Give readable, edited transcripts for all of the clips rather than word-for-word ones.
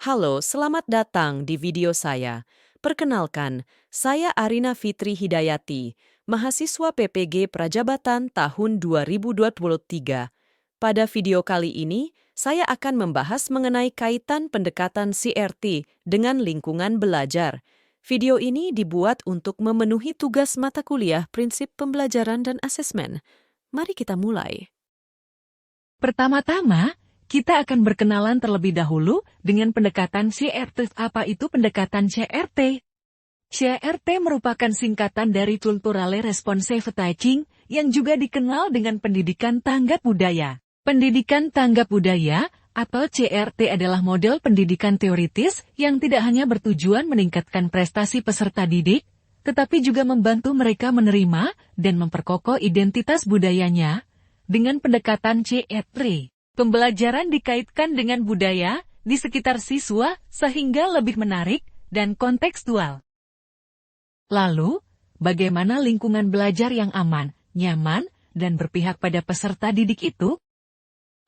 Halo, selamat datang di video saya. Perkenalkan, saya Arina Fitri Hidayati, mahasiswa PPG Prajabatan tahun 2023. Pada video kali ini, saya akan membahas mengenai kaitan pendekatan CRT dengan lingkungan belajar. Video ini dibuat untuk memenuhi tugas mata kuliah Prinsip Pembelajaran dan Asesmen. Mari kita mulai. Pertama-tama, kita akan berkenalan terlebih dahulu dengan pendekatan CRT. Apa itu pendekatan CRT? CRT merupakan singkatan dari Culturale Responsive Teaching yang juga dikenal dengan pendidikan tanggap budaya. Pendidikan tanggap budaya atau CRT adalah model pendidikan teoritis yang tidak hanya bertujuan meningkatkan prestasi peserta didik, tetapi juga membantu mereka menerima dan memperkokoh identitas budayanya. Dengan pendekatan CRT, pembelajaran dikaitkan dengan budaya di sekitar siswa sehingga lebih menarik dan kontekstual. Lalu, bagaimana lingkungan belajar yang aman, nyaman, dan berpihak pada peserta didik itu?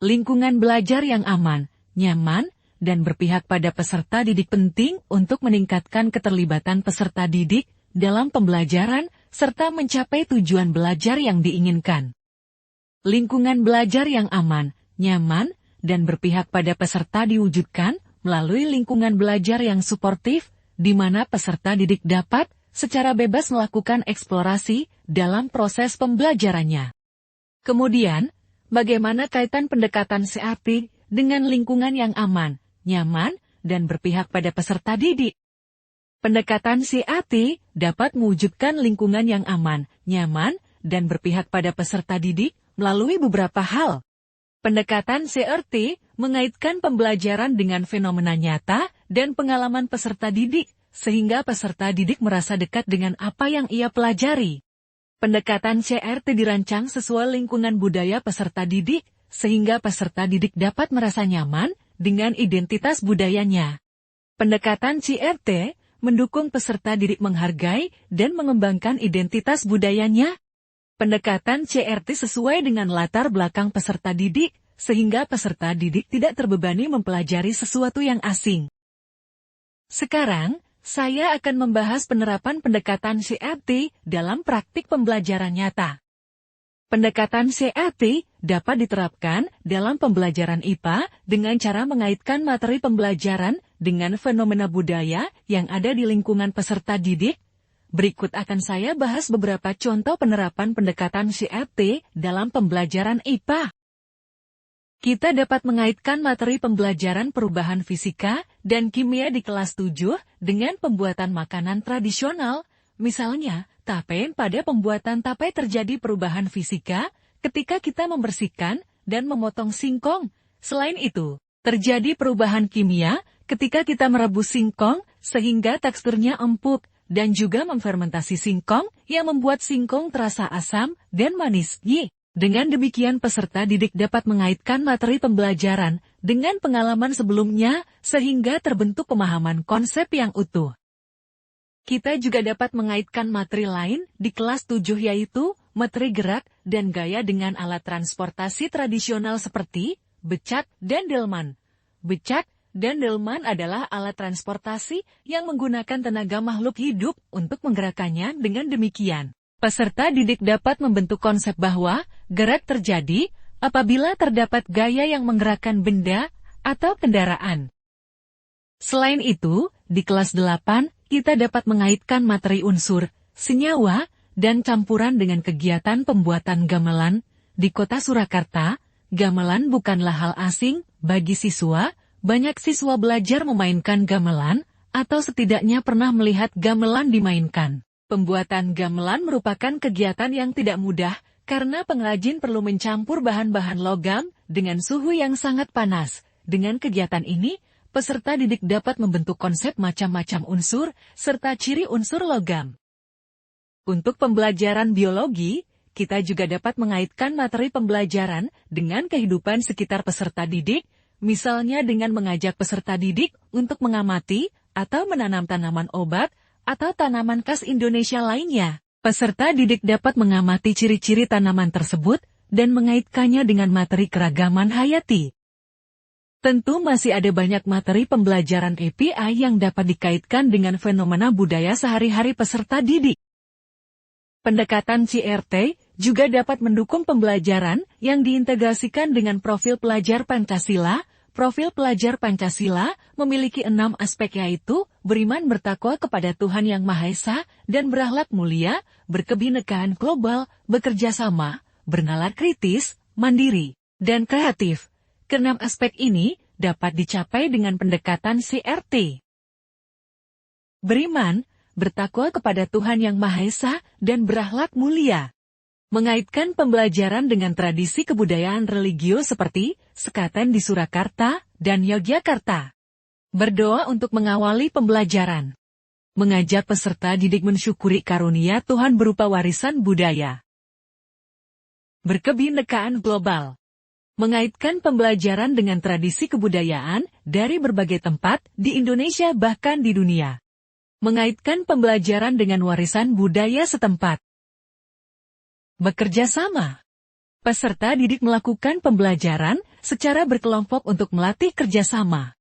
Lingkungan belajar yang aman, nyaman, dan berpihak pada peserta didik penting untuk meningkatkan keterlibatan peserta didik dalam pembelajaran serta mencapai tujuan belajar yang diinginkan. Lingkungan belajar yang aman, nyaman, dan berpihak pada peserta diwujudkan melalui lingkungan belajar yang suportif, di mana peserta didik dapat secara bebas melakukan eksplorasi dalam proses pembelajarannya. Kemudian, bagaimana kaitan pendekatan CRT dengan lingkungan yang aman, nyaman, dan berpihak pada peserta didik? Pendekatan CRT dapat mewujudkan lingkungan yang aman, nyaman, dan berpihak pada peserta didik melalui beberapa hal. Pendekatan CRT mengaitkan pembelajaran dengan fenomena nyata dan pengalaman peserta didik, sehingga peserta didik merasa dekat dengan apa yang ia pelajari. Pendekatan CRT dirancang sesuai lingkungan budaya peserta didik, sehingga peserta didik dapat merasa nyaman dengan identitas budayanya. Pendekatan CRT mendukung peserta didik menghargai dan mengembangkan identitas budayanya. Pendekatan CRT sesuai dengan latar belakang peserta didik, sehingga peserta didik tidak terbebani mempelajari sesuatu yang asing. Sekarang, saya akan membahas penerapan pendekatan CRT dalam praktik pembelajaran nyata. Pendekatan CRT dapat diterapkan dalam pembelajaran IPA dengan cara mengaitkan materi pembelajaran dengan fenomena budaya yang ada di lingkungan peserta didik. Berikut akan saya bahas beberapa contoh penerapan pendekatan CRT dalam pembelajaran IPA. Kita dapat mengaitkan materi pembelajaran perubahan fisika dan kimia di kelas 7 dengan pembuatan makanan tradisional. Misalnya, pada pembuatan tape terjadi perubahan fisika ketika kita membersihkan dan memotong singkong. Selain itu, terjadi perubahan kimia ketika kita merebus singkong sehingga teksturnya empuk, dan juga memfermentasi singkong yang membuat singkong terasa asam dan manis. Dengan demikian peserta didik dapat mengaitkan materi pembelajaran dengan pengalaman sebelumnya sehingga terbentuk pemahaman konsep yang utuh. Kita juga dapat mengaitkan materi lain di kelas 7 yaitu materi gerak dan gaya dengan alat transportasi tradisional seperti becak dan delman. Becak dan delman adalah alat transportasi yang menggunakan tenaga makhluk hidup untuk menggerakkannya. Dengan demikian, peserta didik dapat membentuk konsep bahwa gerak terjadi apabila terdapat gaya yang menggerakkan benda atau kendaraan. Selain itu, di kelas 8, kita dapat mengaitkan materi unsur, senyawa, dan campuran dengan kegiatan pembuatan gamelan. Di kota Surakarta, gamelan bukanlah hal asing bagi siswa. Banyak siswa belajar memainkan gamelan, atau setidaknya pernah melihat gamelan dimainkan. Pembuatan gamelan merupakan kegiatan yang tidak mudah, karena pengrajin perlu mencampur bahan-bahan logam dengan suhu yang sangat panas. Dengan kegiatan ini, peserta didik dapat membentuk konsep macam-macam unsur, serta ciri unsur logam. Untuk pembelajaran biologi, kita juga dapat mengaitkan materi pembelajaran dengan kehidupan sekitar peserta didik, misalnya dengan mengajak peserta didik untuk mengamati atau menanam tanaman obat atau tanaman khas Indonesia lainnya. Peserta didik dapat mengamati ciri-ciri tanaman tersebut dan mengaitkannya dengan materi keragaman hayati. Tentu masih ada banyak materi pembelajaran API yang dapat dikaitkan dengan fenomena budaya sehari-hari peserta didik. Pendekatan CRT juga dapat mendukung pembelajaran yang diintegrasikan dengan profil pelajar Pancasila. Profil pelajar Pancasila memiliki 6 aspek, yaitu beriman bertakwa kepada Tuhan Yang Maha Esa dan berakhlak mulia, berkebinekaan global, bekerja sama, bernalar kritis, mandiri, dan kreatif. Keenam aspek ini dapat dicapai dengan pendekatan CRT. Beriman, bertakwa kepada Tuhan Yang Maha Esa dan berakhlak mulia. Mengaitkan pembelajaran dengan tradisi kebudayaan religio seperti Sekaten di Surakarta dan Yogyakarta. Berdoa untuk mengawali pembelajaran. Mengajak peserta didik mensyukuri karunia Tuhan berupa warisan budaya. Berkebinekaan global. Mengaitkan pembelajaran dengan tradisi kebudayaan dari berbagai tempat di Indonesia bahkan di dunia. Mengaitkan pembelajaran dengan warisan budaya setempat. Bekerja sama. Peserta didik melakukan pembelajaran secara berkelompok untuk melatih kerjasama.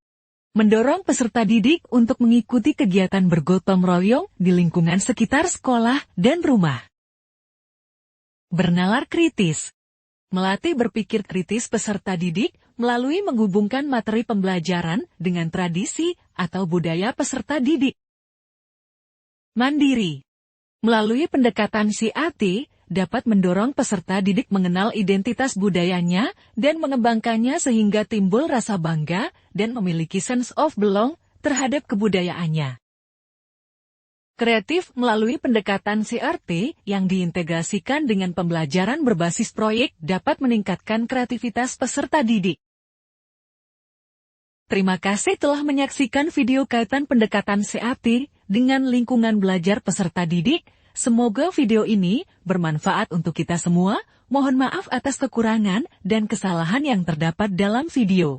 Mendorong peserta didik untuk mengikuti kegiatan bergotong royong di lingkungan sekitar sekolah dan rumah. Bernalar kritis. Melatih berpikir kritis peserta didik melalui menghubungkan materi pembelajaran dengan tradisi atau budaya peserta didik. Mandiri. Melalui pendekatan CRT, dapat mendorong peserta didik mengenal identitas budayanya dan mengembangkannya sehingga timbul rasa bangga dan memiliki sense of belong terhadap kebudayaannya. Kreatif melalui pendekatan CRT yang diintegrasikan dengan pembelajaran berbasis proyek dapat meningkatkan kreativitas peserta didik. Terima kasih telah menyaksikan video kaitan pendekatan CRT dengan lingkungan belajar peserta didik. Semoga video ini bermanfaat untuk kita semua. Mohon maaf atas kekurangan dan kesalahan yang terdapat dalam video.